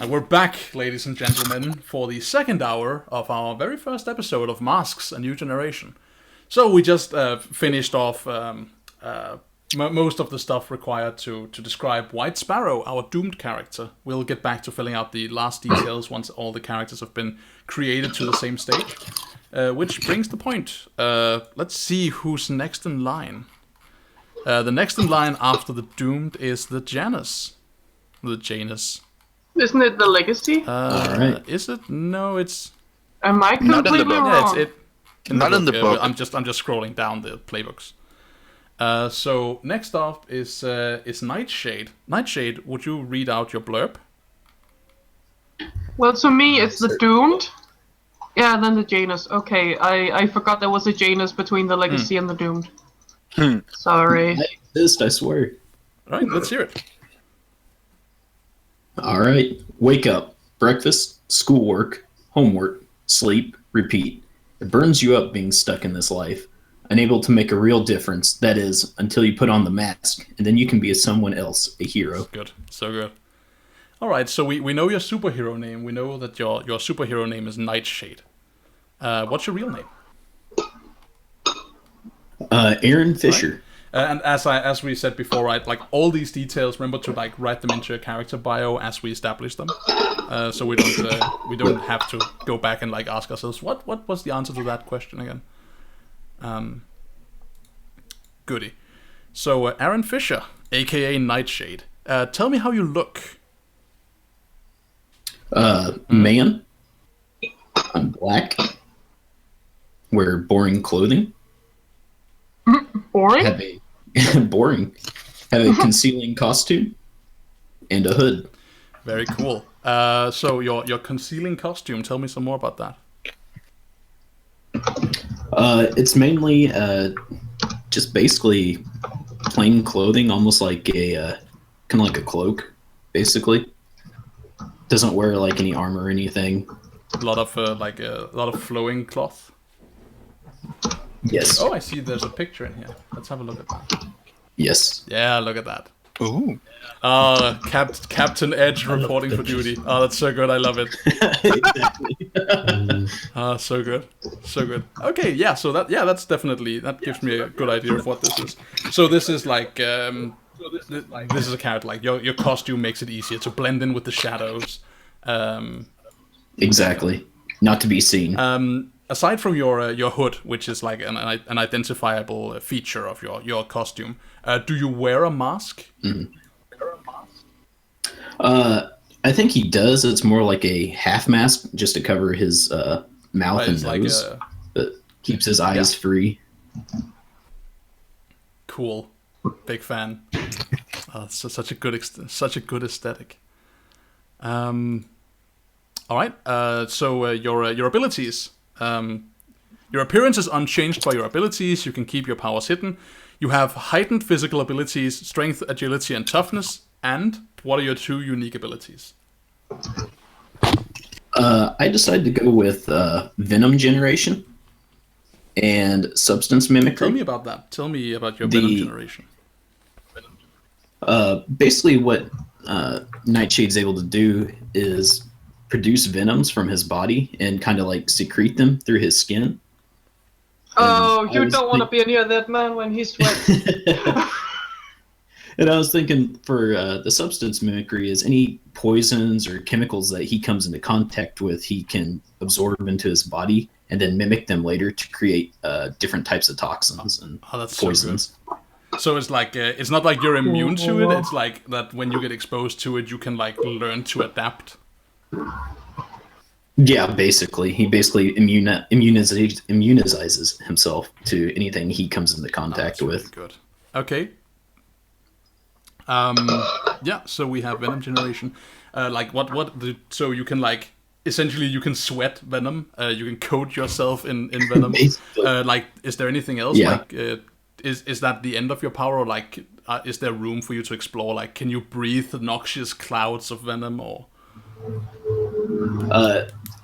And we're back, ladies and gentlemen, for the second hour of our very first episode of Masks: A New Generation. So we just finished off most of the stuff required to describe White Sparrow, our doomed character. We'll get back to filling out the last details once all the characters have been created to the same stage. Which brings the point. Let's see who's next in line. The next in line after the doomed is the Janus. The Janus. Isn't it the legacy? Alright. Is it? No, it's... Am I completely wrong? Yeah, it's Not in the book. I'm just scrolling down the playbooks. So next up is Nightshade. Nightshade, would you read out your blurb? Well, to me, it's the Doomed. Yeah, then the Janus. Okay, I forgot there was a Janus between the Legacy and the Doomed. Sorry. I exist, I swear. Alright, let's hear it. Alright. Wake up. Breakfast, schoolwork, homework, sleep, repeat. It burns you up being stuck in this life. Unable to make a real difference, that is, until you put on the mask, and then you can be someone else, a hero. Good, so good. Alright, so we know your superhero name. We know that your superhero name is Nightshade. What's your real name? Aaron Fisher. Right. And as we said before, right, like all these details, remember to like write them into your character bio as we establish them, so we don't have to go back and like ask ourselves what was the answer to that question again. Goody. So Aaron Fisher, aka Nightshade, tell me how you look. Man. I'm black. Wear boring clothing. Boring? Have a boring. Have a concealing costume and a hood. Very cool. So your concealing costume. Tell me some more about that. It's mainly just basically plain clothing, almost like a kind of like a cloak, basically. Doesn't wear like any armor or anything. A lot of flowing cloth. Yes. Oh, I see. There's a picture in here. Let's have a look at that. Yes. Yeah, look at that. Ooh. Captain Edge reporting for duty. Oh, that's so good. I love it. So good. So good. Okay, yeah, so that gives me a good idea of what this is. So this is like this is a character, like your costume makes it easier to blend in with the shadows. Exactly. Not to be seen. Aside from your hood, which is like an identifiable feature of your costume, do you wear a mask? Mm-hmm. I think he does. It's more like a half mask, just to cover his mouth and nose, but keeps his eyes free. Cool, big fan. Such a good aesthetic. All right. So your abilities. Your appearance is unchanged by your abilities. You can keep your powers hidden. You have heightened physical abilities, strength, agility, and toughness. And what are your 2 unique abilities? I decided to go with Venom Generation and Substance Mimicry. Tell me about that. Tell me about your Venom Generation. Basically, what Nightshade's able to do is produce venoms from his body and kind of like secrete them through his skin. Oh, you don't want to be near that man when he sweats. And I was thinking for the substance mimicry is any poisons or chemicals that he comes into contact with, he can absorb into his body and then mimic them later to create different types of toxins and poisons. So it's like it's not like you're immune to it. It's like that when you get exposed to it, you can like learn to adapt. Yeah, basically, he basically immunizes himself to anything he comes into contact with. Really good. Okay. Yeah. So we have Venom Generation. So you can like essentially you can sweat venom. You can coat yourself in venom. Like, is there anything else? Yeah. Like, is that the end of your power, or like, is there room for you to explore? Like, can you breathe noxious clouds of venom, or?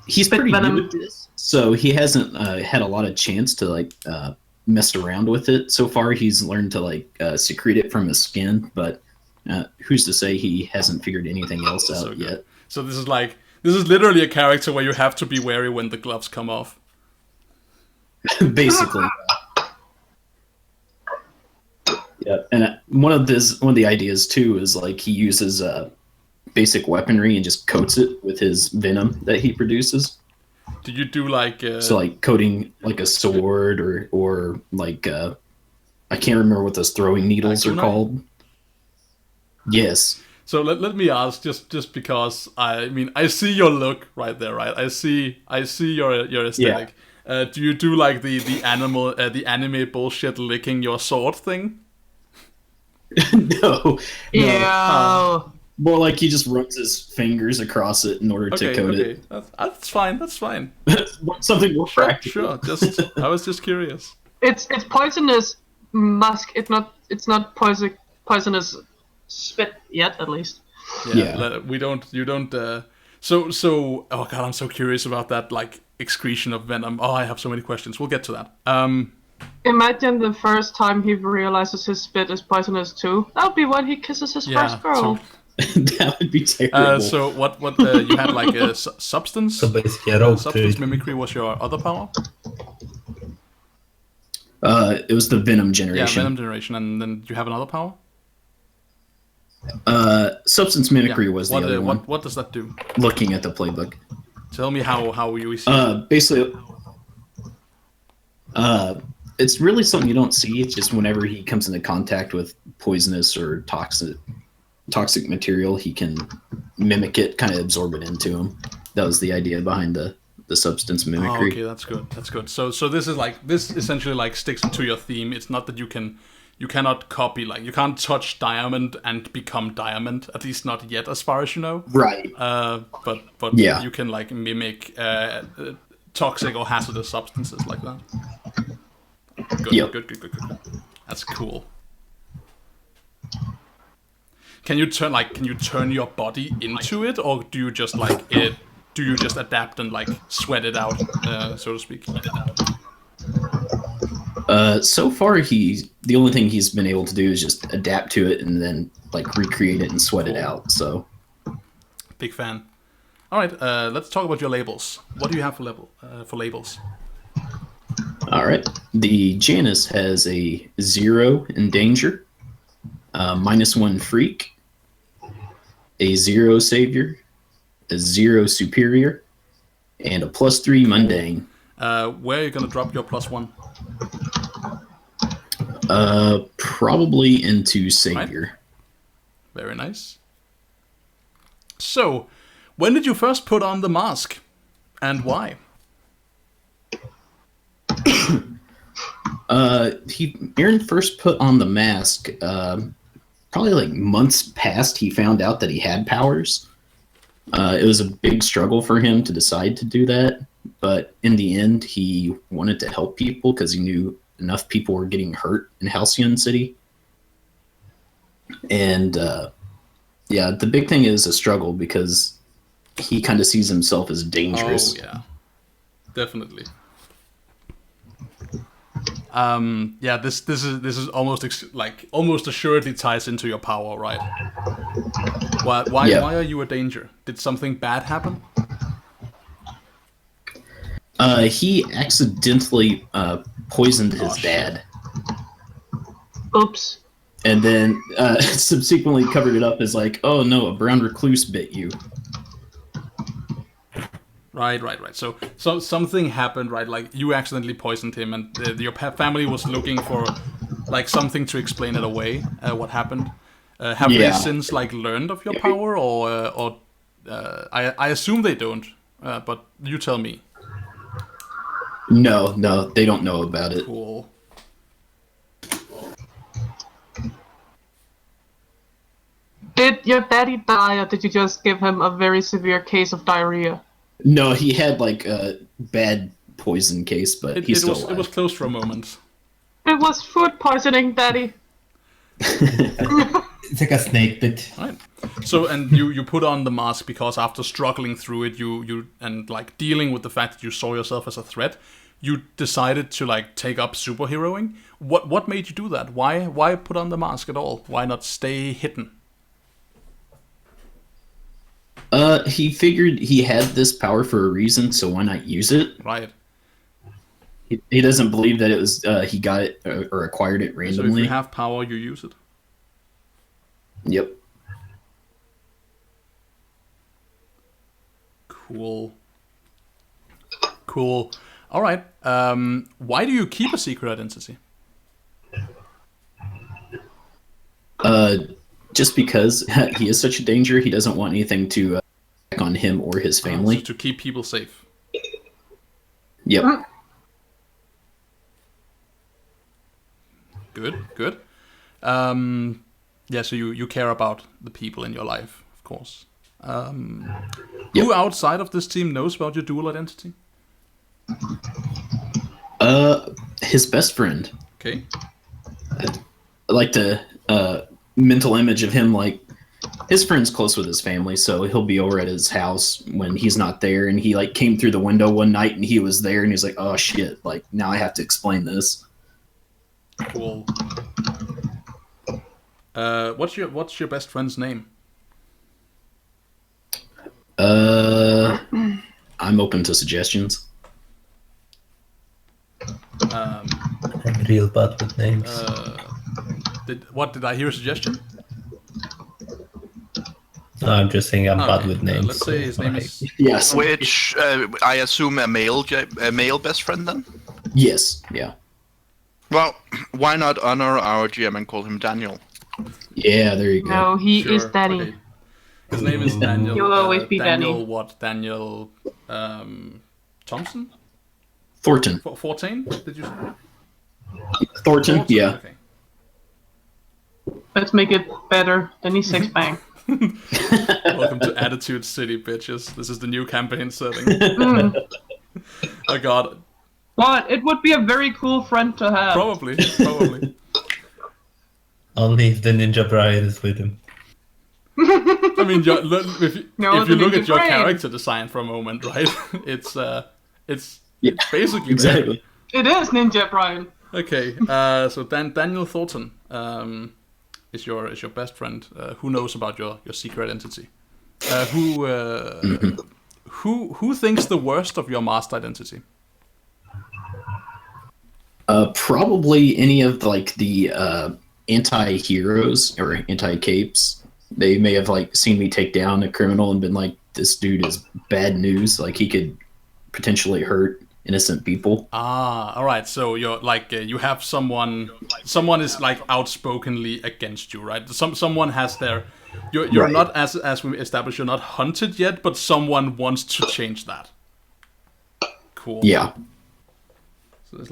He's pretty new at this, so he hasn't had a lot of chance to like mess around with it. So far, he's learned to like secrete it from his skin, but Who's to say he hasn't figured anything else out So good. yet? So this is literally a character where you have to be wary when the gloves come off. Basically. Yeah, and one of the ideas too is like he uses basic weaponry and just coats it with his venom that he produces. Do you do like So like coating like a sword or like I can't remember what those throwing needles are called. Yes. So let me ask, just because I see your look right there, right? I see your aesthetic. Yeah. Do you do like the anime bullshit licking your sword thing? No. Yeah. More like he just runs his fingers across it in order to coat it. That's fine. That's fine. Something more practical. Sure. I was just curious. It's poisonous musk. It's not poisonous spit yet, at least. Yeah. You don't. So. Oh god, I'm so curious about that. Like excretion of venom. Oh, I have so many questions. We'll get to that. Imagine the first time he realizes his spit is poisonous too. That would be when he kisses his first girl. That would be terrible. So what you had like a substance? So basically, substance mimicry was your other power. It was the venom generation. Yeah, venom generation, and then you have another power. Substance mimicry was the other one. What does that do? Looking at the playbook. Tell me how you see it. Basically, it's really something you don't see. It's just whenever he comes into contact with poisonous or toxic material, he can mimic it, kind of absorb it into him. That was the idea behind the substance mimicry. Oh, okay, that's good. So this essentially like sticks to your theme. It's not that you cannot copy, like you can't touch diamond and become diamond, at least not yet, as far as you know. Right. But yeah, you can like mimic toxic or hazardous substances like that. Good. That's cool. Can you turn your body into it, or do you just adapt and like sweat it out, so to speak? So far the only thing he's been able to do is just adapt to it and then like recreate it and sweat it out. So big fan. All right, let's talk about your labels. What do you have for labels? All right, the Janus has a 0 in danger, -1 freak, a 0 savior, a 0 superior, and a +3 mundane. Where are you gonna drop your +1? Probably into savior. Right. Very nice. So, when did you first put on the mask, and why? Aaron first put on the mask probably like months past he found out that he had powers. It was a big struggle for him to decide to do that, but in the end he wanted to help people because he knew enough people were getting hurt in Halcyon City. And the big thing is a struggle because he kind of sees himself as dangerous. Oh yeah, definitely. This is almost assuredly ties into your power, right? Why are you a danger? Did something bad happen? He accidentally poisoned his dad. Oops. And then subsequently covered it up as like, oh no, a brown recluse bit you. Right. So something happened, right? Like you accidentally poisoned him, and your family was looking for like something to explain it away. What happened? Have they since like learned of your power, or I assume they don't. But you tell me. No, they don't know about it. Cool. Did your daddy die, or did you just give him a very severe case of diarrhea? No, he had like a bad poison case, but he's still alive. It was close for a moment. It was food poisoning, Daddy. It's like a snake bit. Right. So, and you put on the mask because after struggling through it, you and like dealing with the fact that you saw yourself as a threat, you decided to like take up superheroing. What made you do that? Why put on the mask at all? Why not stay hidden? He figured he had this power for a reason, so why not use it? Right. He doesn't believe that it was he got it or acquired it So if randomly. you have power, you use it. Yep. Cool. All right. Why do you keep a secret identity? Just because he is such a danger, he doesn't want anything to attack on him or his family. So to keep people safe. Yep. Good. Yeah, so you care about the people in your life, of course. Who outside of this team knows about your dual identity? His best friend. Okay. I like the mental image of him, like, his friend's close with his family, so he'll be over at his house when he's not there, and he, like, came through the window one night and he was there, and he's like, oh shit, like, now I have to explain this. Cool. What's your best friend's name? I'm open to suggestions. I'm real bad with names. Did I hear a suggestion? No, I'm just saying I'm bad with names. Let's say his name is... Yes. Which I assume a male best friend then? Yes. Yeah. Well, why not honor our GM and call him Daniel? Yeah, there you go. No, he Sure, is Danny. okay. His name is Daniel. He'll always be Daniel. Danny. What? Daniel Thompson? Thornton. 14? Did you say? Thornton. Yeah. Okay. Let's make it better. Then he's six bang. Welcome to Attitude City, bitches. This is the new campaign setting. Oh god. What? It would be a very cool friend to have. Probably. Only if the Ninja Brian is with him. I mean, if you look at your brain. character design for a moment, right? It's basically Exactly. It is Ninja Brian. Okay, so Daniel Thornton is your best friend. Who knows about your secret identity? Who thinks the worst of your masked identity? Probably any of the anti-heroes or anti-capes. They may have seen me take down a criminal and been like, "This dude is bad news. Like he could potentially hurt innocent people." All right. So you're you have someone is outspokenly against you, right? Someone has their. You're Right. not as we established. You're not hunted yet, but someone wants to change that. Cool. Yeah. So it's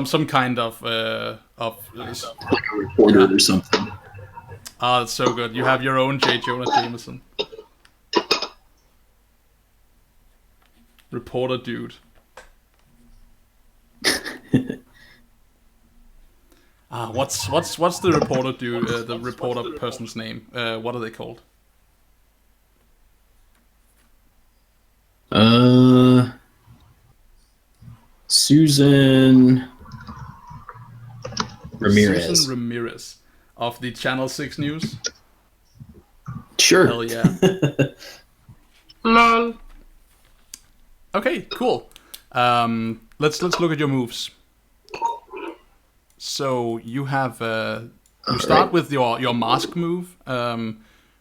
some kind of Like a reporter or something. that's so good. You have your own J. Jonah Jameson. Reporter dude. What's the reporter dude? The reporter person's name? What are they called? Susan Ramirez. Susan Ramirez of the Channel 6 News. Sure. Hell yeah. Lol. Okay, cool. Let's look at your moves. So you have you start with your mask move,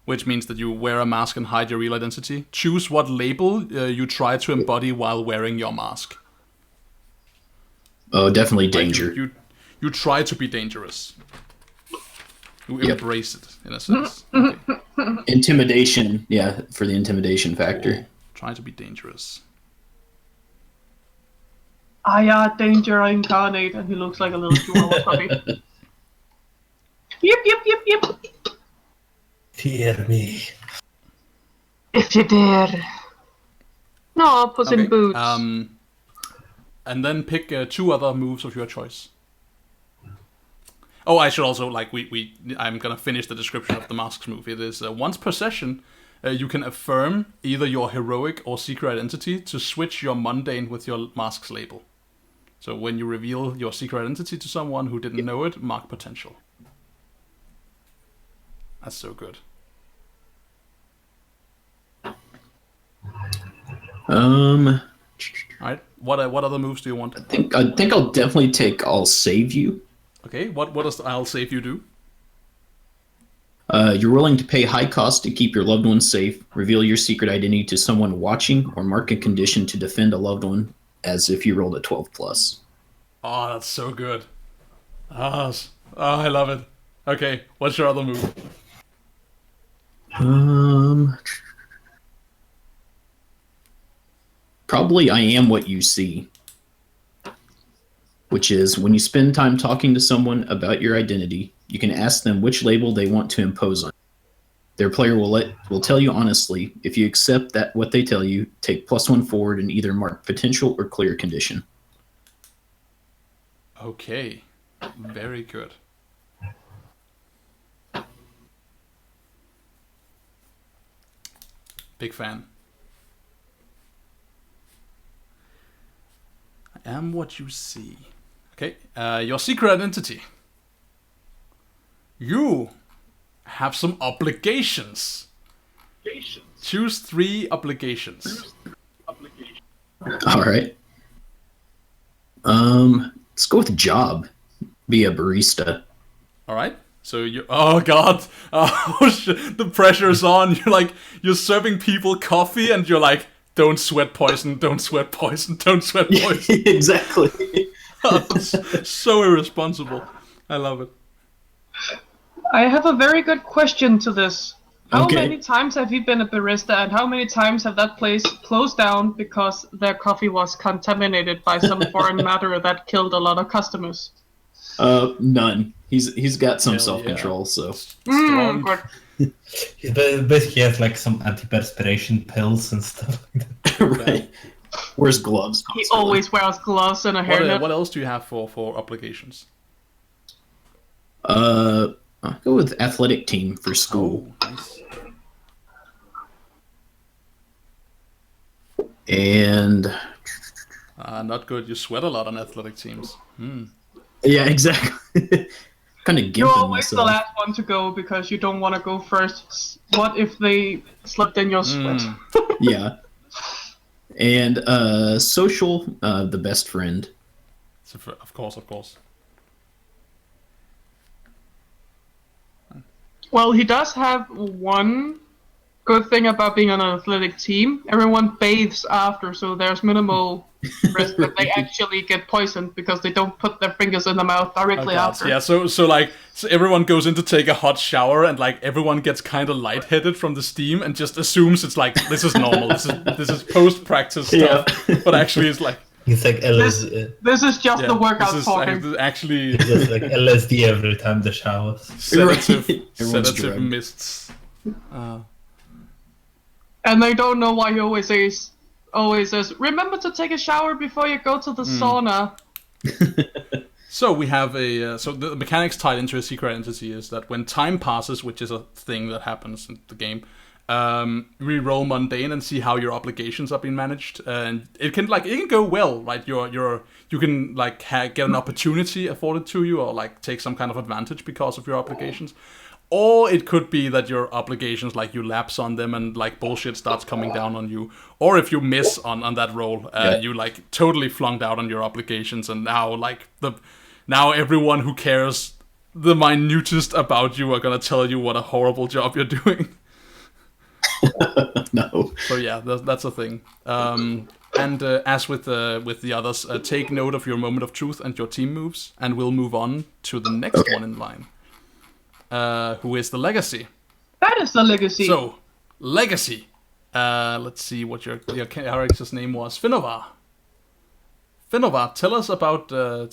which means that you wear a mask and hide your real identity. Choose what label you try to embody while wearing your mask. Oh, definitely Like, danger. you try to be dangerous. You Yep. embrace it in a sense. Okay. Intimidation, yeah, for the intimidation factor. Cool. Try to be dangerous. Danger incarnate, and he looks like a little chihuahua puppy. Yep. Fear me. If you dare. No, Puss in Boots. And then pick 2 other moves of your choice. Oh, I should also I'm gonna finish the description of the mask's move. It is once per session, you can affirm either your heroic or secret identity to switch your mundane with your mask's label. So when you reveal your secret identity to someone who didn't know it, mark potential. That's so good. Um, Alright, what other moves do you want? I think I'll definitely take I'll save you. Okay, what does I'll save you do? You're willing to pay high cost to keep your loved one safe, reveal your secret identity to someone watching, or mark a condition to defend a loved one as if you rolled a 12 plus. Oh, that's so good. I love it. Okay, what's your other move? Probably I am what you see. Which is, when you spend time talking to someone about your identity, you can ask them which label they want to impose on you. Their player will tell you honestly. If you accept that what they tell you, take +1 forward and either mark potential or clear condition. Okay, very good. Big fan. I am what you see. Okay, your secret identity. You have some obligations. Choose 3 obligations. All right. Let's go with job. Be a barista. All right. So you. Oh God. Oh shit. The pressure's on. You're serving people coffee, and you're like, don't sweat poison. Don't sweat poison. Don't sweat poison. Exactly. So irresponsible. I love it. I have a very good question to this. How Okay. many times have you been a barista, and how many times have that place closed down because their coffee was contaminated by some foreign matter that killed a lot of customers? None. He's got some Hell self-control, so. Strong. Good. He basically has like some antiperspiration pills and stuff like that. Right. Wears gloves. He constantly. always wears gloves and a hairnet. What else do you have for obligations? I'll go with athletic team for school. Oh, nice. And Not good. You sweat a lot on athletic teams. yeah, exactly. Kind of You're gimping always the myself. last one to go because you don't want to go first. What if they slipped in your sweat? Yeah. And social, the best friend. So of course. Well, he does have one good thing about being on an athletic team. Everyone bathes after, so there's minimal risk that they actually get poisoned because they don't put their fingers in the mouth directly after. Yeah, so everyone goes in to take a hot shower, and like everyone gets kind of lightheaded from the steam and just assumes it's like this is normal. this is post practice stuff, but actually it's like It's like LSD. This is just the workout this is talking. actually Just like LSD every time the showers. sedative, Right. Everyone's sedative drugged. mists. And they don't know why he always says, remember to take a shower before you go to the sauna. So we have so the mechanics tied into a secret identity is that when time passes, which is a thing that happens in the game, we roll mundane and see how your obligations are being managed, and it can go well, right? You can like get an opportunity afforded to you, or like take some kind of advantage because of your obligations. Or it could be that your obligations, like you lapse on them and like bullshit starts coming down on you. Or if you miss on that roll, you like totally flunked out on your obligations, and now everyone who cares the minutest about you are gonna tell you what a horrible job you're doing. No. So yeah, that's a thing. And as with the others, take note of your moment of truth and your team moves, and we'll move on to the next one in line. Who is the legacy? That is the legacy. So, legacy. Let's see what your character's name was. Finovar. Finovar, tell us about the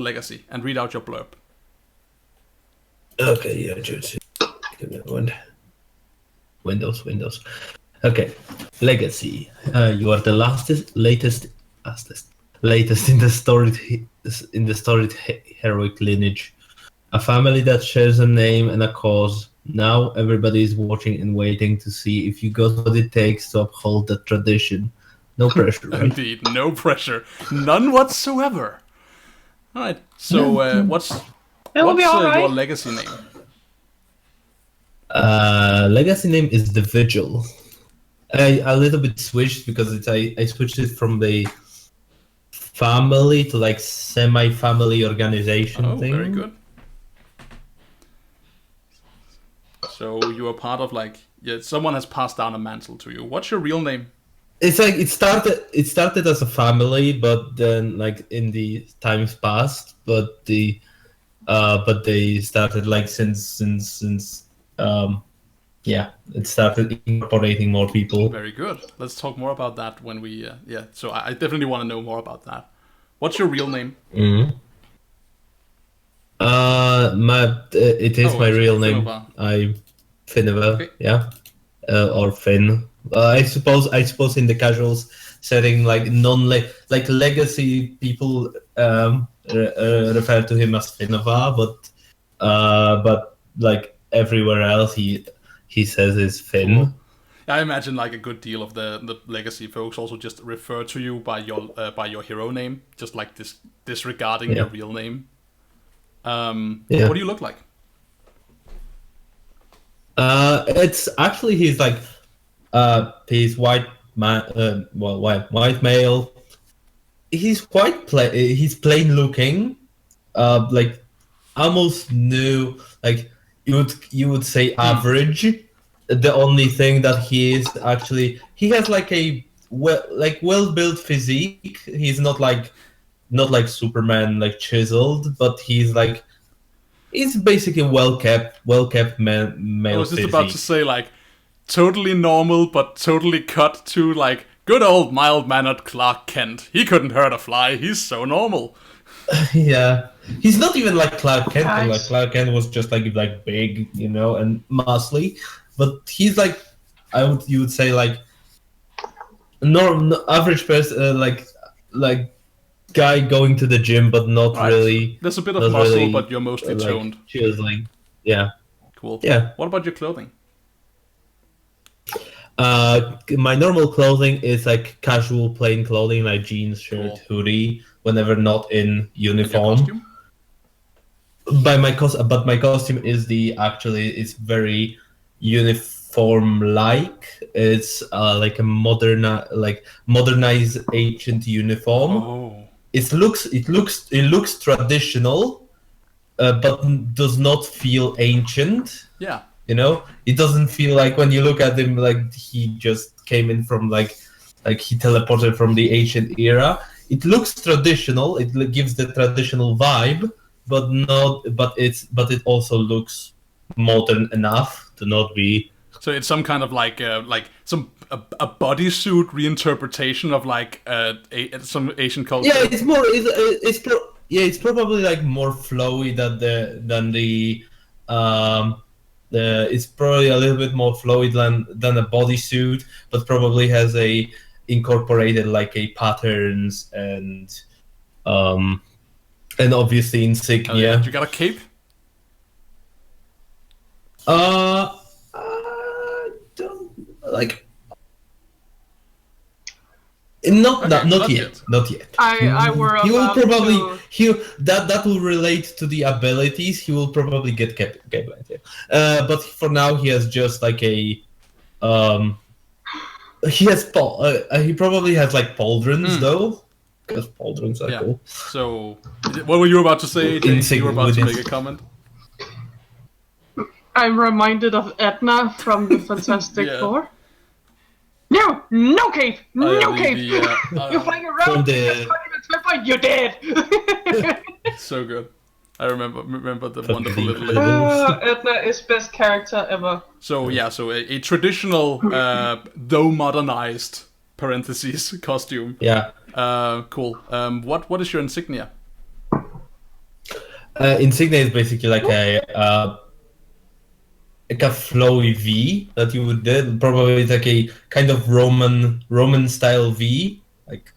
legacy and read out your blurb. Okay, yeah, just give me one. Windows. Okay, legacy. You are the latest in the storied heroic lineage. A family that shares a name and a cause. Now everybody is watching and waiting to see if you got what it takes to uphold that tradition. No pressure, right? Indeed, no pressure. None whatsoever. Alright, so what's It'll be all right. your legacy name? Legacy name is The Vigil. I a little bit switched because I switched it from the family to like semi-family organization thing. Very good. So you are part of like someone has passed down a mantle to you. What's your real name? It's like it started as a family, but then like in the times past, but they started like since it started incorporating more people. Very good. Let's talk more about that when we So I definitely want to know more about that. What's your real name? Mm-hmm. It is my real name. I'm Finnever, Okay. yeah, or Finn. I suppose in the casuals setting, like like legacy people refer to him as Finnever, but like everywhere else he says is Finn. Cool. I imagine like a good deal of the legacy folks also just refer to you by your hero name, just like disregarding your real name. What do you look like? It's actually he's like he's white man, white male. He's he's plain looking, like almost new, like you would say average. The only thing that he is actually he has like a well built physique. He's not like Superman, like chiseled, but he's basically well kept male. I was just physique. about to say like totally normal, but totally cut to like good old mild-mannered Clark Kent. He couldn't hurt a fly. He's so normal. Yeah, he's not even like Clark Kent. Nice. Like Clark Kent was just like big, and muscly. But he's like, you would say like, average person, like guy going to the gym, but not really. There's a bit of muscle, really, but you're mostly toned. Chiseling. Yeah. Cool. Yeah. What about your clothing? My normal clothing is like casual, plain clothing, like jeans, shirt, hoodie. Whenever not in uniform. And your costume? But my costume is it's very uniform-like. It's like a modernized ancient uniform. Oh. It looks traditional, but does not feel ancient. Yeah. It doesn't feel like when you look at him like he just came in from like he teleported from the ancient era. It looks traditional. It gives the traditional vibe, but it also looks modern enough to not be. So it's some kind of like a bodysuit reinterpretation of like some Asian culture. Yeah, it's more. It's probably like more flowy than the. It's probably a little bit more flowy than a bodysuit, but probably has incorporated like a patterns and obviously insignia. Oh, yeah. You got a cape? Don't like. Not yet. I were He will about probably to... that will relate to the abilities. He will probably get cape. But for now, he has just like a He has he probably has like pauldrons though, because pauldrons are cool. So, what were you about to say, AJ? You were about to make a comment. I'm reminded of Edna from the Fantastic Four. No cape! No cape! You're flying around! You're dead! So good. I remember the wonderful little lady. Edna is best character ever. So a traditional, though modernized, parentheses, costume. Yeah. Cool. What is your insignia? Insignia is basically like a flowy V that you would do. Probably like a kind of Roman style V, like,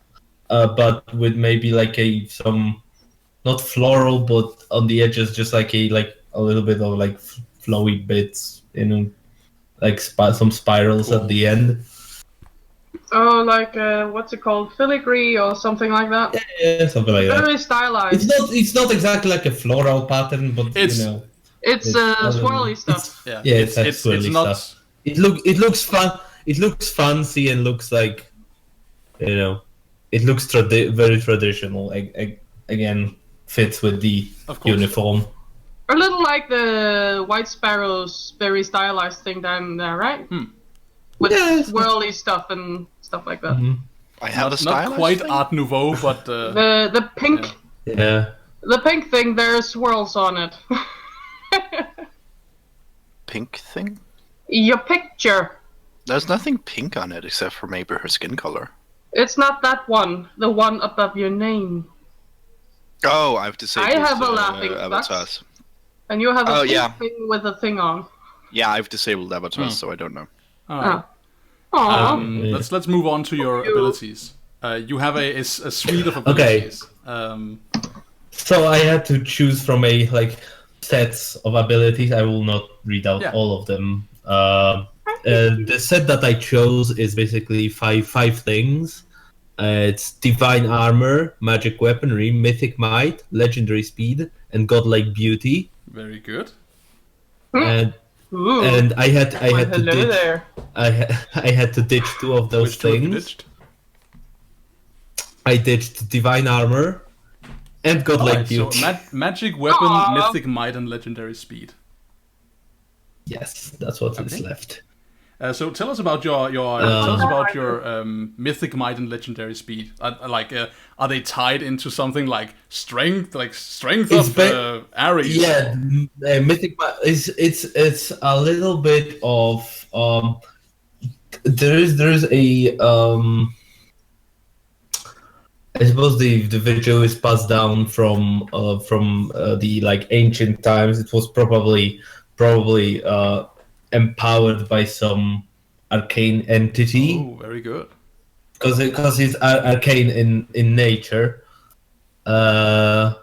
but with maybe like some. Not floral, but on the edges, just like a little bit of like flowy bits, like some spirals at the end. Oh, like what's it called, filigree or something like that? Yeah, something like that. Very stylized. It's not exactly like a floral pattern, but it's swirly stuff. It's swirly stuff. It looks fun. it looks fancy and looks like, it looks very traditional. Again, fits with the Of course. uniform. A little like the White Sparrow's very stylized thing down there, right? With swirly stuff and stuff like that. I have a Not stylized quite thing? Art Nouveau, but The pink, Yeah. the pink thing. There are swirls on it. Pink thing? Your picture. There's nothing pink on it except for maybe her skin color. It's not that one. The one above your name. Oh, I've disabled I have a laughing avatars. ducks. And you have a pink yeah. thing with a thing on. Yeah, I've disabled avatars, so I don't know. all right. Aww. Let's move on to your abilities. You have a suite of abilities. So I had to choose from a sets of abilities. I will not read out all of them. The set that I chose is basically five things. It's Divine Armor, Magic Weaponry, Mythic Might, Legendary Speed, and Godlike Beauty. Very good. And I had to ditch. I had to ditch two of those Which two have you things. ditched? I ditched Divine Armor and Godlike Alright, so Beauty. magic weapon, mythic might, and legendary speed. Yes, that's what is left. So tell us about your mythic might and legendary speed. Are they tied into something like strength of Ares? Yeah, Mythic Might it's a little bit of there is a I suppose the video is passed down from the ancient times. It was probably empowered by some arcane entity. Oh, very good. Because it's arcane in nature. Arcane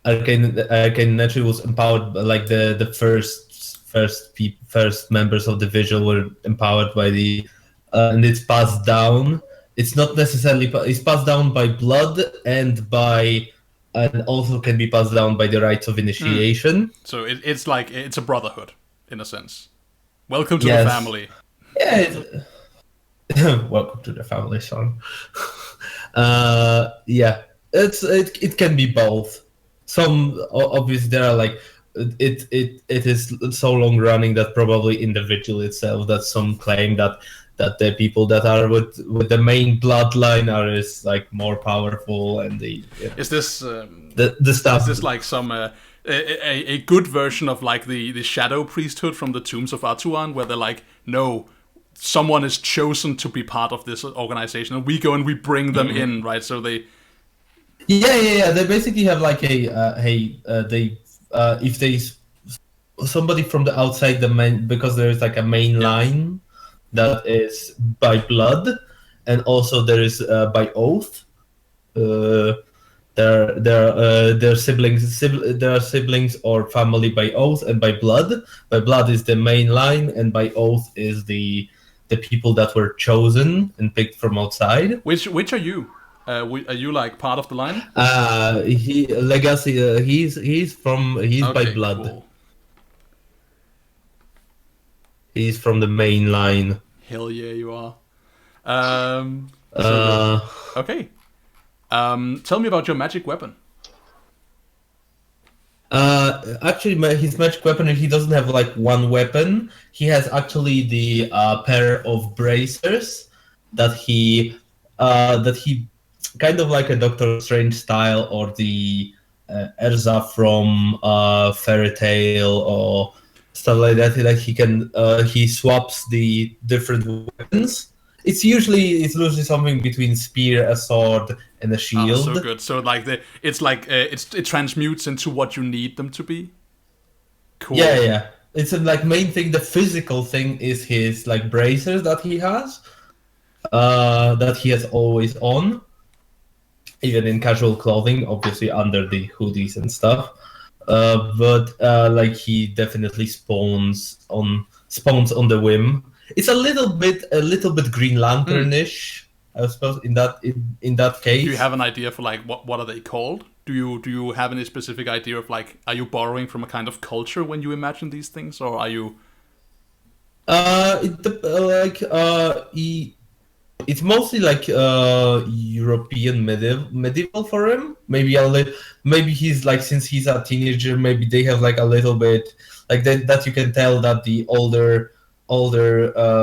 nature was empowered, the first members of the Vigil were empowered by the, and it's passed down. It's not necessarily, it's passed down by blood and also can be passed down by the rites of initiation. So it's a brotherhood in a sense. Welcome to the family. Yeah. Welcome to the family, son. It can be both. Some obviously there are it is so long running that probably in the Vigil itself that some claim that the people that are with the main bloodline are more powerful and Is this the stuff? Is this some a good version of the shadow priesthood from the Tombs of Atuan, where they're no, someone is chosen to be part of this organization, and we go and we bring them in, right? So they. Yeah. They basically have if they somebody from the outside the main, because there is a main line that is by blood, and also there is by oath. There are siblings. There are siblings or family by oath and by blood. By blood is the main line, and by oath is the people that were chosen and picked from outside. Which are you? Are you part of the line? He's by blood. Cool. He's from the main line. Hell yeah, you are. Okay. Tell me about your magic weapon. Actually, his magic weapon, he doesn't have one weapon. He has actually the pair of bracers that he kind of like a Doctor Strange style, or the Erza from Fairy Tale or stuff like that. He swaps the different weapons. It's usually something between spear, a sword, and a shield. Oh, so good. So it transmutes into what you need them to be. Cool. Yeah. It's main thing. The physical thing is his bracers that he has, that he has always on, even in casual clothing, obviously under the hoodies and stuff. But he definitely spawns on the whim. It's a little bit Green Lantern-ish, I suppose. In that case, do you have an idea for what are they called? Do you have any specific idea of are you borrowing from a kind of culture when you imagine these things, or are you? It's mostly like European medieval for him. Maybe he's like, since he's a teenager, maybe they have like a little bit like that you can tell that the older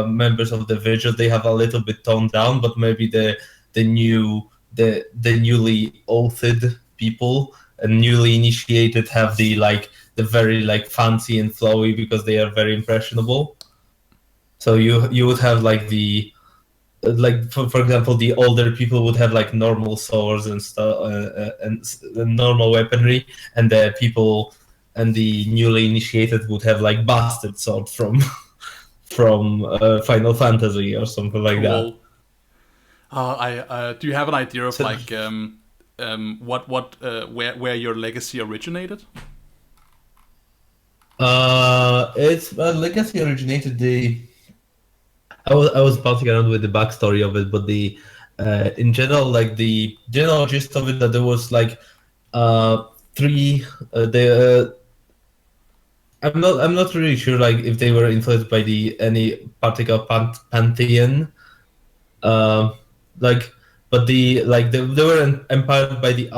members of the Vigil, they have a little bit toned down, but maybe the newly oathed people and newly initiated have the very like fancy and flowy because they are very impressionable. So you would have like for example, the older people would have like normal swords and stuff and normal weaponry, and the people and the newly initiated would have like bastard swords from Final Fantasy or something like that. Do you have an idea of where your legacy originated? It's legacy originated I was bouncing around with the backstory of it, but in general, like the general gist of it, that there was like three. I'm not really sure like if they were influenced by any particular pantheon, but they were empowered by the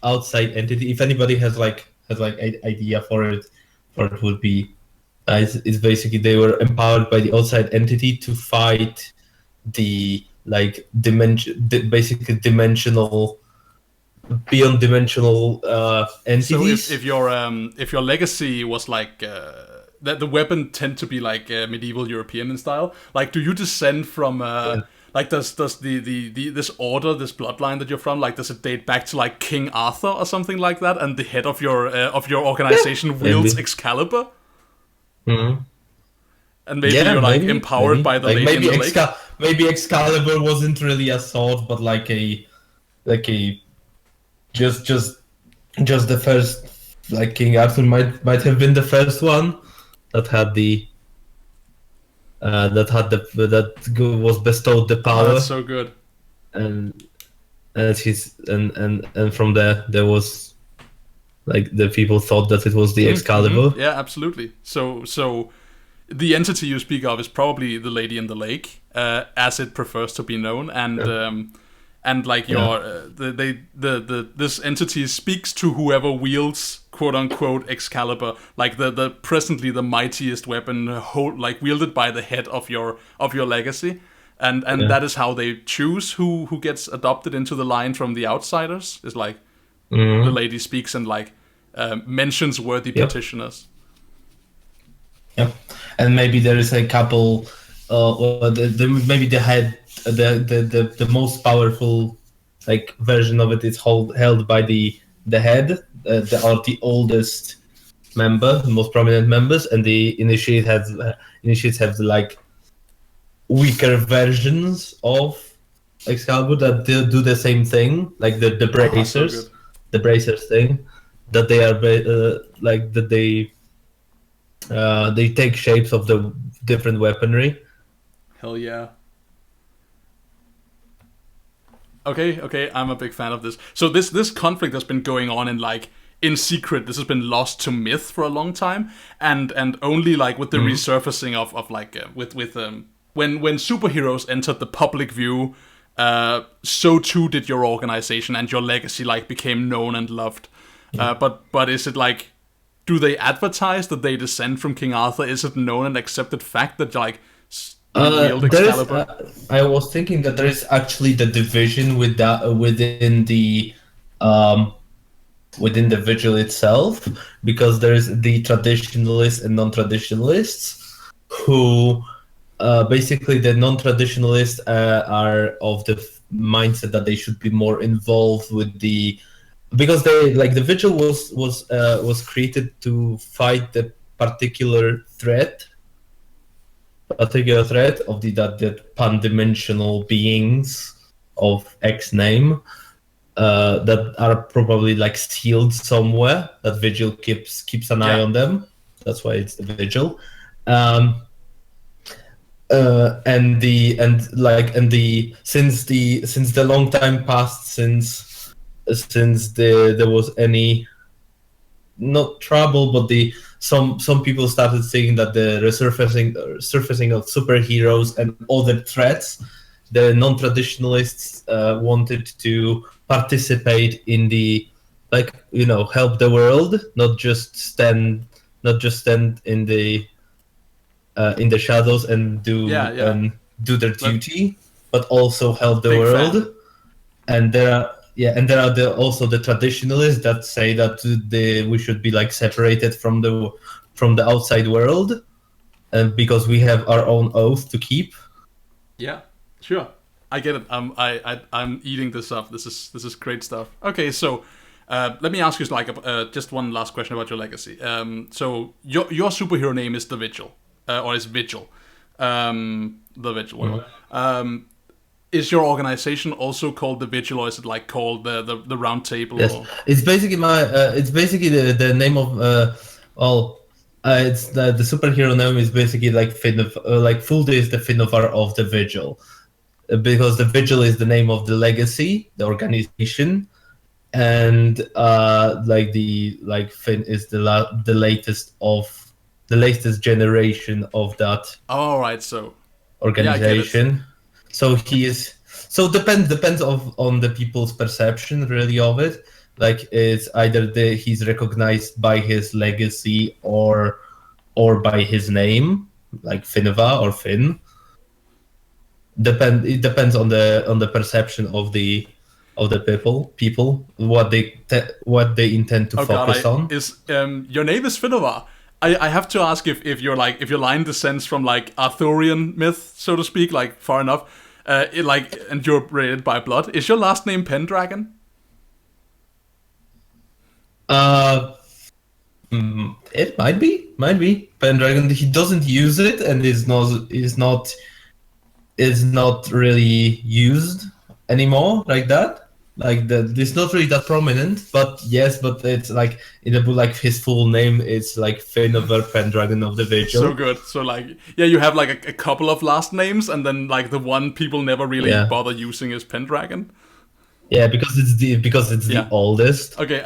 outside entity. If anybody has idea for it would be. It's basically they were empowered by the outside entity to fight the basically beyond dimensional entities. So if your legacy was like that, the weapon tend to be like medieval European in style. Like, do you descend from like does this order, this bloodline that you're from, like does it date back to like King Arthur or something like that, and the head of your organization wields Excalibur? Mm-hmm. And maybe you're like empowered by the lady in the lake. Maybe Excalibur wasn't really a sword, but just the first, like King Arthur might have been the first one that had was bestowed the power. Oh, that's so good. And from there was. Like the people thought that it was the Excalibur. Yeah, absolutely. So the entity you speak of is probably the Lady in the Lake, as it prefers to be known, and like this entity speaks to whoever wields quote unquote Excalibur, like the presently the mightiest weapon wielded by the head of your legacy, and that is how they choose who gets adopted into the line from the outsiders. Is like. Mm-hmm. The lady speaks and mentions worthy petitioners. Yep, and maybe there is a couple. Maybe the head, the most powerful like version of it is held by the head, or the oldest member, the most prominent members, and the initiates have like weaker versions of Excalibur that do the same thing, like the bracers. So the bracers thing, that they are they take shapes of the different weaponry. Hell yeah. Okay, I'm a big fan of this. So this conflict has been going on in secret. This has been lost to myth for a long time, and only like with the resurfacing of when superheroes entered the public view. So too did your organization, and your legacy became known and loved. But is it like, do they advertise that they descend from King Arthur? Is it known and accepted fact that wield Excalibur? I was thinking that there is actually the division with that within the Vigil itself, because there's the traditionalists and non-traditionalists who. Basically, the non-traditionalists are of the mindset that they should be more involved with because the Vigil was created to fight the particular threat of that pan-dimensional beings of X name that are probably sealed somewhere. That Vigil keeps an eye on them. That's why it's the Vigil. Since the long time passed since there was any not trouble, but some people started saying that the surfacing of superheroes and other threats, the non-traditionalists wanted to participate in the, like, help the world, not just stand in the shadows and do their duty, but also help the world. Fan. And there are also the traditionalists that say that we should be like separated from the outside world, and because we have our own oath to keep. Yeah, sure. I get it. I'm eating this up. This is great stuff. Okay, so let me ask you just one last question about your legacy. So your superhero name is the Vigil, or is Vigil, the Vigil. Mm-hmm. Is your organization also called the Vigil, or is it like called the Round Table? Yes, or? it's basically the name of it's the superhero name is basically like Fulde is the Finnovar of the Vigil, because the Vigil is the name of the legacy, the organization, and Finn is the latest generation of that. All right, so organization. So he is. So depends on the people's perception really of it. Like it's either he's recognized by his legacy or by his name, like Finnova or Finn. It depends on the perception of the people what they intend to focus on. Is your name is Finnova? I have to ask if your line descends from like Arthurian myth, so to speak, like far enough, and you're related by blood. Is your last name Pendragon? It might be Pendragon. He doesn't use it, and is not really used anymore like that. Like it's not really that prominent, but it's like in the book, like his full name is like Finnova Pendragon of the Vigil. So good. So you have like a couple of last names, and then like the one people never really bother using is Pendragon. Yeah, because it's the oldest. Okay,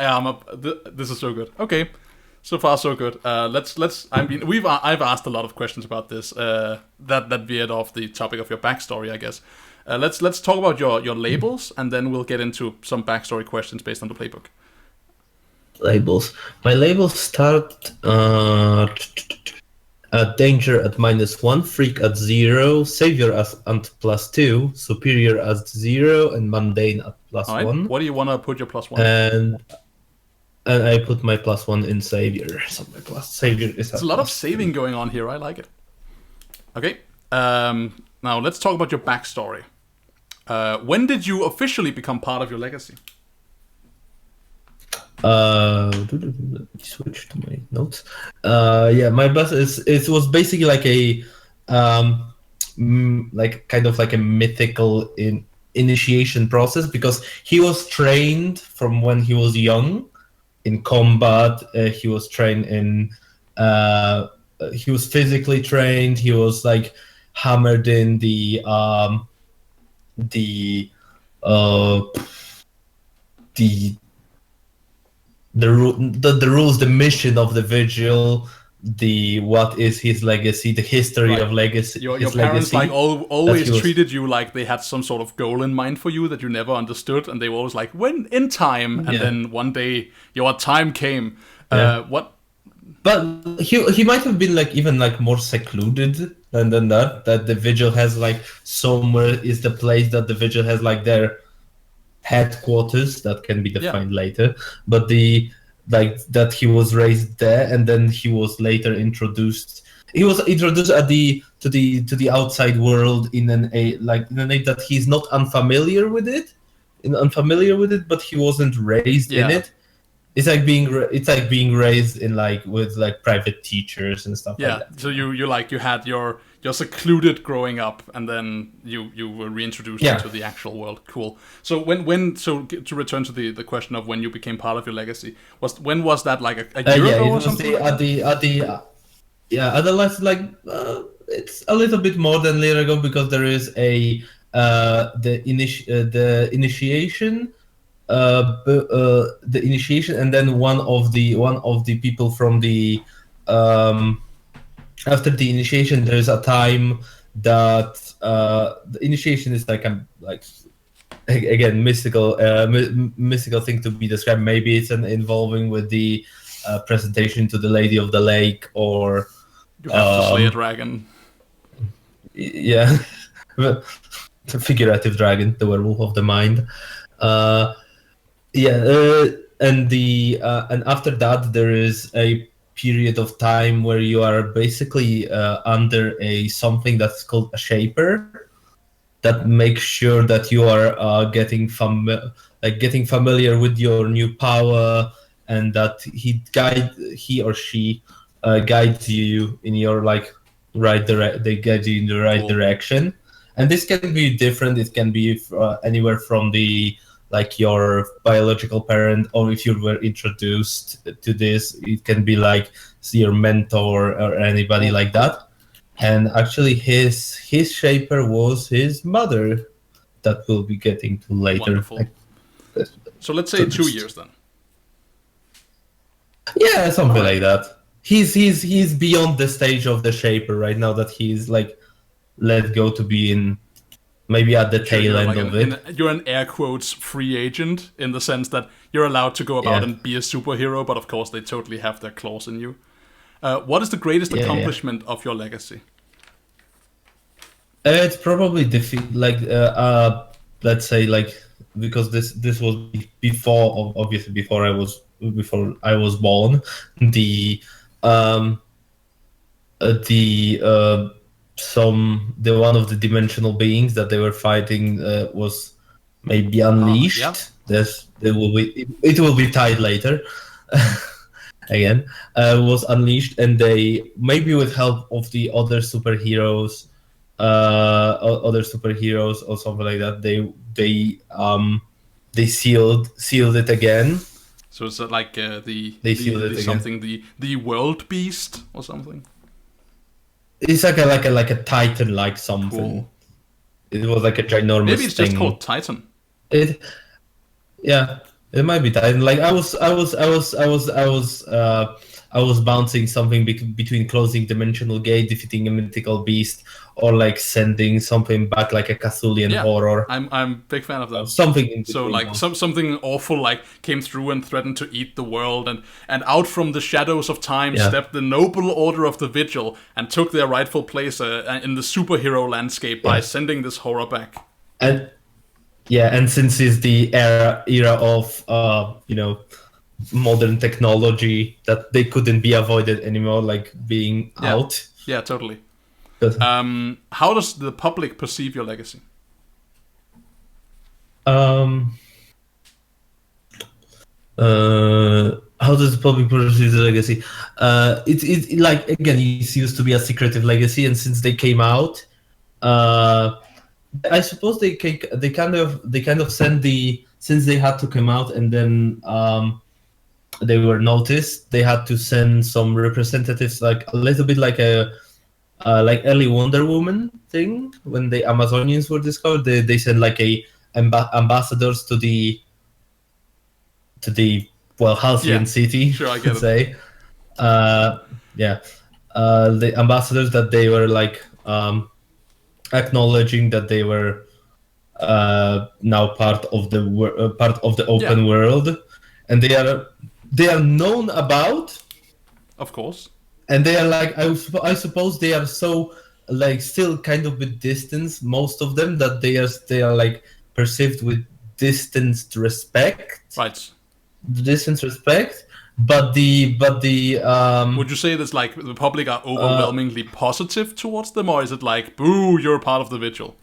this is so good. Okay, so far so good. I've asked a lot of questions about this. That veered off the topic of your backstory, I guess. Let's talk about your labels, and then we'll get into some backstory questions based on the playbook. Labels. My labels start danger at -1, freak at 0, savior at +2, superior at 0, and mundane at +1. Right. What do you want to put your +1? And I put my +1 in savior. So my savior is. There's a lot of saving going on here. I like it. Okay. Now let's talk about your backstory. When did you officially become part of your legacy? Let me switch to my notes. My bus it was basically like a like kind of like a mythical initiation process, because he was trained from when he was young in combat. He was trained in he was physically trained. He was like hammered in the rules, the mission of the Vigil, what is his legacy, the history of legacy. Your parents legacy, always treated you like they had some sort of goal in mind for you that you never understood, and they were always like, when in time, and then one day your time came. What? But he might have been like even like more secluded than that the Vigil has like somewhere is the place that the Vigil has like their headquarters that can be defined later, but that he was raised there, and then he was later introduced to the outside world in an age that he's not unfamiliar with it, but he wasn't raised in it. It's like being raised in with private teachers and stuff like that. So you had your secluded growing up, and then you were reintroduced into the actual world. Cool. So when to return to the question of when you became part of your legacy, when was that, like a year ago or something? It's a little bit more than a year ago, because there is the initiation. The initiation, and then one of the people from the after the initiation, there's a time that the initiation is again mystical mystical thing to be described. Maybe it's an involving with the presentation to the Lady of the Lake, or You have to slay a dragon. yeah, the figurative dragon, the werewolf of the mind. And after that there is a period of time where you are basically under something that's called a shaper, that makes sure that you are getting familiar with your new power, and that he or she guides you in your they guide you in the right direction. And this can be different. It can be anywhere from your biological parent, or if you were introduced to this, it can be like your mentor or anybody like that. And actually his shaper was his mother, that we'll be getting to later. Wonderful. So let's say 2 years then. Yeah, something like that. He's beyond the stage of the shaper right now, that he's let go to be in maybe at the tail end of it. You're an air quotes free agent, in the sense that you're allowed to go about and be a superhero, but of course they totally have their claws in you. What is the greatest accomplishment of your legacy? It's probably let's say because this was before I was born. The one of the dimensional beings that they were fighting was maybe unleashed. It will be tied later. Again, was unleashed, and they, maybe with help of the other superheroes or something like that, they sealed it again. So it's like the world beast or something. It's like a titan, like something. Cool. It was like a ginormous. Maybe it's thing. just called Titan. It might be Titan. Like I was bouncing something between closing dimensional gate, defeating a mythical beast, or sending something back, like a Cthulhian horror. I'm a big fan of that. Something in so something awful came through and threatened to eat the world, and out from the shadows of time stepped the noble order of the Vigil and took their rightful place in the superhero landscape by sending this horror back. And since it's the era of modern technology, that they couldn't be avoided anymore, being out. Yeah, totally. How does the public perceive your legacy? How does the public perceive the legacy? It again, it used to be a secretive legacy, and since they came out, I suppose they kind of sent since they had to come out, and then they were noticed, they had to send some representatives, a little bit like early Wonder Woman thing. When the Amazonians were discovered, they sent ambassadors to the Halcyon City. Sure, I get say. The ambassadors, that they were acknowledging that they were now part of the open world, and they are known about, of course, and they are I suppose they are so still kind of with distance, most of them, that they are perceived with distanced respect. Right. Distance respect, but the would you say that's the public are overwhelmingly positive towards them, or is it boo, you're part of the Vigil?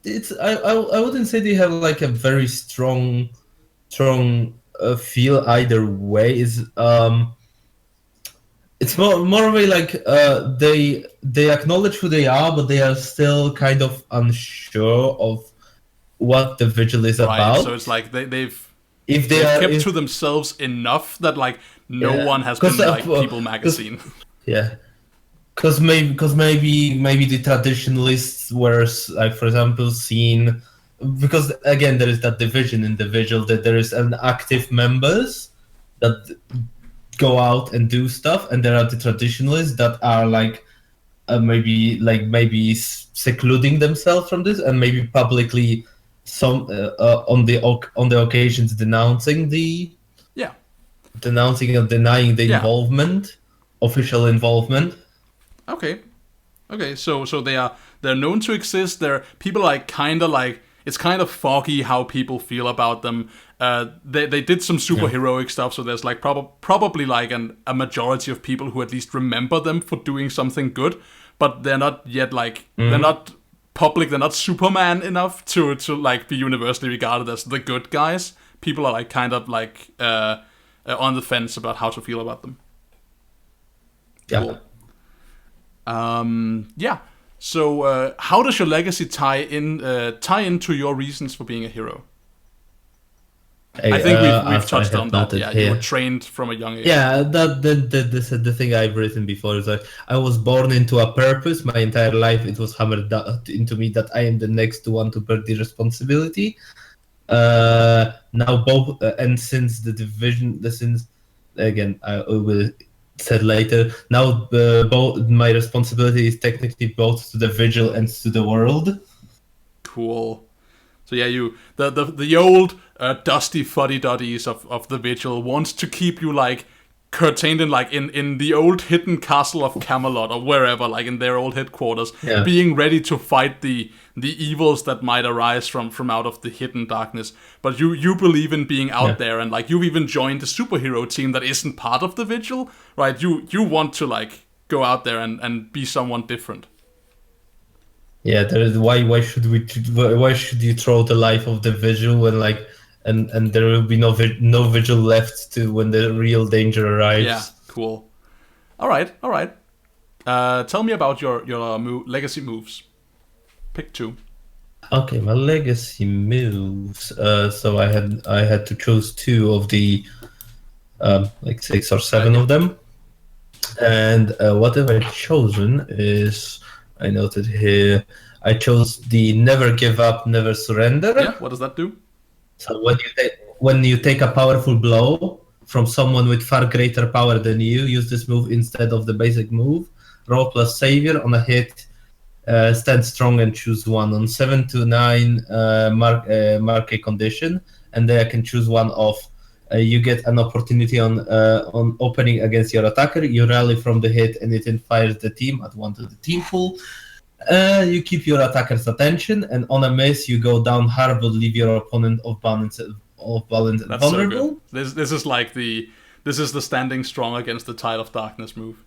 It's I wouldn't say they have a very strong feel either way. It's more of a they acknowledge who they are, but they are still kind of unsure of what the Vigil is about. So it's they've kept to themselves enough that no one has been People Magazine. Yeah. Because maybe the traditionalists were, for example, seen, because again there is that division in the Vigil, that there is an active members that go out and do stuff, and there are the traditionalists that are like maybe secluding themselves from this, and maybe publicly some on the occasions denouncing or denying the involvement, official involvement. Okay, so they're known to exist. They're people like it's kind of foggy how people feel about them. They did some superheroic stuff, so there's like probably like a majority of people who at least remember them for doing something good, but they're not yet like they're not public. They're not Superman enough to like be universally regarded as the good guys. People are like kind of like on the fence about how to feel about them. Yeah. Cool. So, how does your legacy tie into your reasons for being a hero? I think we've touched on that. Yeah, you were trained from a young age. Yeah, the thing I've written before is that I was born into a purpose. My entire life, it was hammered into me that I am the next one to bear the responsibility. Now both, and since the division, again, I will said later. Now, both my responsibility is technically both to the vigil and to the world. Cool. So yeah, the old dusty fuddy-duddies of the vigil wants to keep you like curtained in like in the old hidden castle of Camelot or wherever, like in their old headquarters, being ready to fight the evils that might arise from out of the hidden darkness. But you believe in being out there, and like you've even joined a superhero team that isn't part of the vigil, right? You want to like go out there and be someone different. Yeah, there is why should you throw the life of the vigil when like and there will be no vigil left to when the real danger arrives. Yeah, cool. All right. Tell me about your legacy moves. Pick 2. Okay, my legacy moves. So I had to choose 2 of the like 6 or 7 of them, and what have I chosen is, I noted here, I chose the never give up, never surrender. Yeah, what does that do? So when you take a powerful blow from someone with far greater power than you, use this move instead of the basic move. Roll plus savior on a hit. Stand strong and choose 1. On 7 to 9, mark a condition, and there I can choose one of. You get an opportunity on opening against your attacker. You rally from the hit, and it inspires the team. Add 1 to the team pool. You keep your attacker's attention, and on a miss, you go down hard, but leave your opponent off balance and vulnerable. So this is like the standing strong against the tide of darkness move.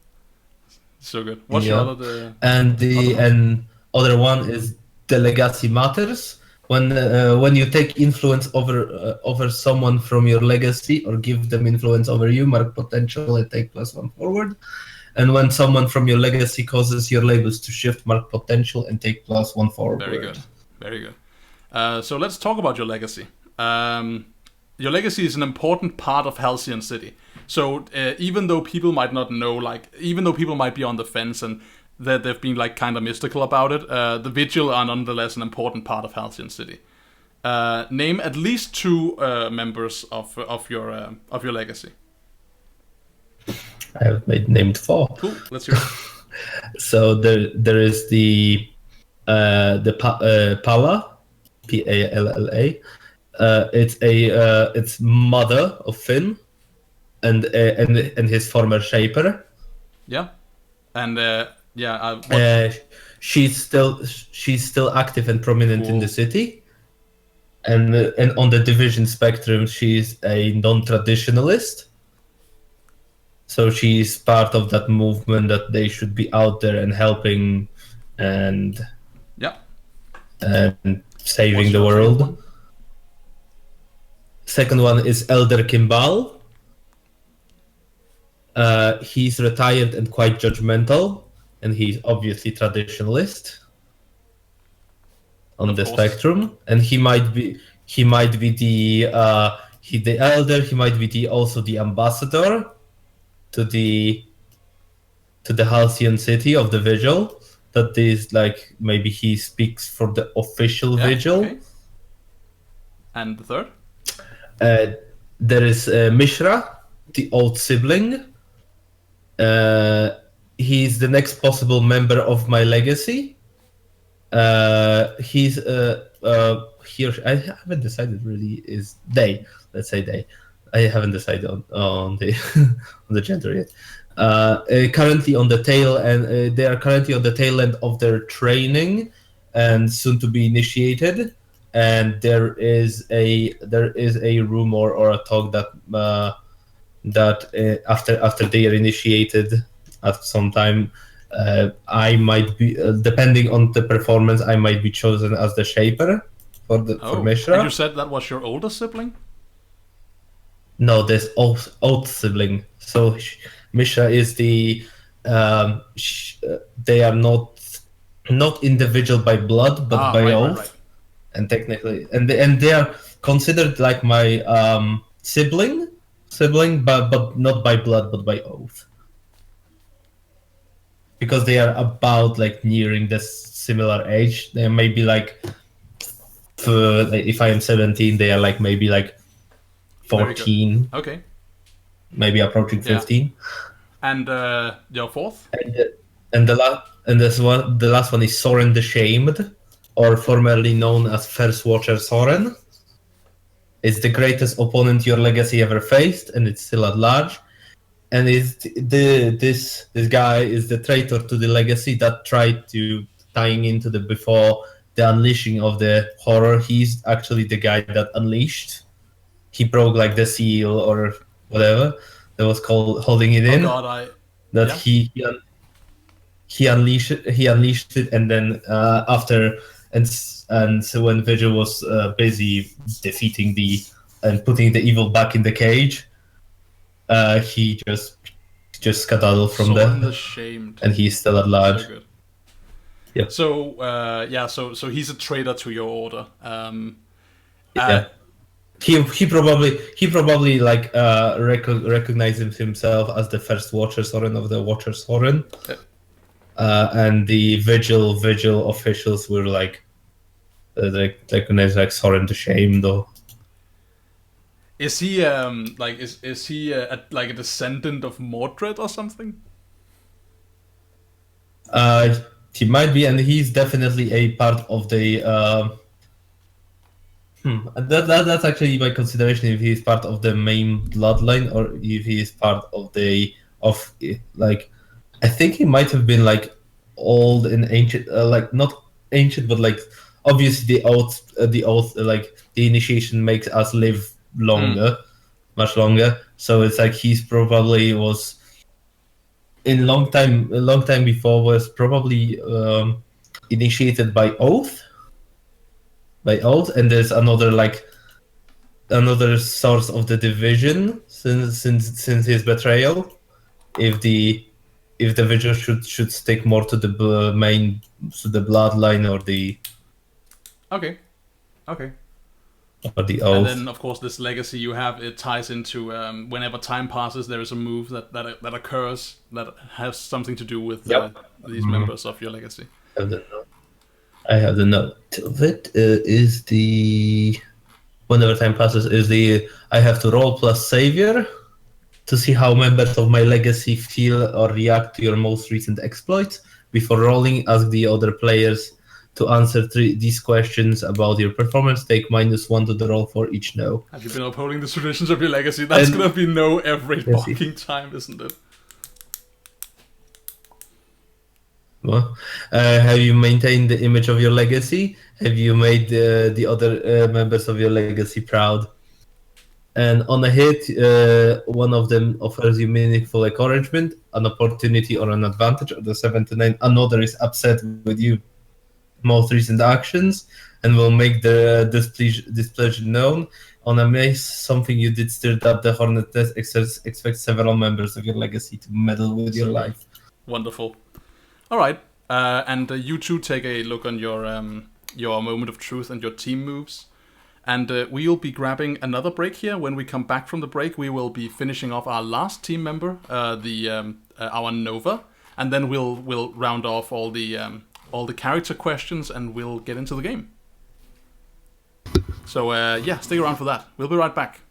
So good. What's your other? And other one is the legacy matters. When you take influence over someone from your legacy or give them influence over you, mark potential and take +1 forward. And when someone from your legacy causes your labels to shift, mark potential and take +1 forward. Very good. So let's talk about your legacy. Your legacy is an important part of Halcyon City. So even though people might not know, even though people might be on the fence and that they've been like kind of mystical about it, the Vigil are nonetheless an important part of Halcyon City. Name at least 2 members of your legacy. I have named 4. Cool. Let's hear it. So there is the Palla, Palla. It's mother of Finn, and his former shaper. Yeah, and she's still active and prominent in the city, and on the division spectrum, she's a non-traditionalist. So she's part of that movement that they should be out there and helping and saving the world. Second one is Elder Kimball. He's retired and quite judgmental, and he's obviously traditionalist on the spectrum. And he might be the elder. He might be also the ambassador to the Halcyon City of the Vigil. That is like maybe he speaks for the official Vigil. Okay. And the third? There is Mishra. the old sibling. He's the next possible member of my legacy. He's he or she, I haven't decided really is they. Let's say they. I haven't decided on the on the gender yet. Currently on the tail and they are currently on the tail end of their training, and soon to be initiated. And there is a rumor or a talk that after they are initiated at some time, I might be depending on the performance, I might be chosen as the shaper for Mishra. And you said that was your older sibling? No, there's oath sibling. So Mishra is the they are not individual by blood, but by oath. Right. And technically, and they are considered like my sibling, but not by blood, but by oath, because they are about like nearing the similar age. They may be like, if I am 17, they are like maybe like 14. Okay. Maybe approaching 15. And your fourth? And the last one is Soren the Shamed, or formerly known as First Watcher Soren. It's the greatest opponent your legacy ever faced, and it's still at large. And this guy is the traitor to the legacy that tried to tying into the before the unleashing of the horror. He's actually the guy that unleashed. He broke like the seal or whatever that was called holding it in. He unleashed it, and then after. And so when Vigil was busy defeating and putting the evil back in the cage, he just skedaddled from there. Shamed. And he's still at large. So good. Yeah. So so he's a traitor to your order. Yeah. He probably like recognizes himself as the first Watcher Soren of the Watcher Soren. Yeah. And the vigil officials were like recognized like Soren the Shame though. Is he like is he like a descendant of Mordred or something? He might be, and he's definitely a part of the. That's actually my consideration, if he's part of the main bloodline or if he is part of like. I think he might have been like old and ancient, like not ancient, but like obviously the oath, like the initiation makes us live longer, much longer. So it's like he's probably was a long time before was probably initiated by oath, and there's another source of the division since his betrayal. If the Vigil should stick more to the bloodline or the okay, or the oath. And then of course this legacy you have, it ties into whenever time passes, there is a move that occurs that has something to do with these members of your legacy. I have the note of it. Is the whenever time passes is the I have to roll plus savior to see how members of my legacy feel or react to your most recent exploits. Before rolling, ask the other players to answer these questions about your performance. Take -1 to the roll for each no. Have you been upholding the traditions of your legacy? That's gonna be no every fucking time, isn't it? Well, have you maintained the image of your legacy? Have you made the other members of your legacy proud? And on a hit, one of them offers you meaningful encouragement, an opportunity, or an advantage. Of the 7 to 9, another is upset with you most recent actions and will make the displeasure known. On a mace, something you did stirred up the hornet nest. Expect several members of your legacy to meddle with your life. Wonderful. All right, and you two take a look on your moment of truth and your team moves. And we'll be grabbing another break here. When we come back from the break, we will be finishing off our last team member, our Nova, and then we'll round off all the character questions, and we'll get into the game. So stick around for that. We'll be right back.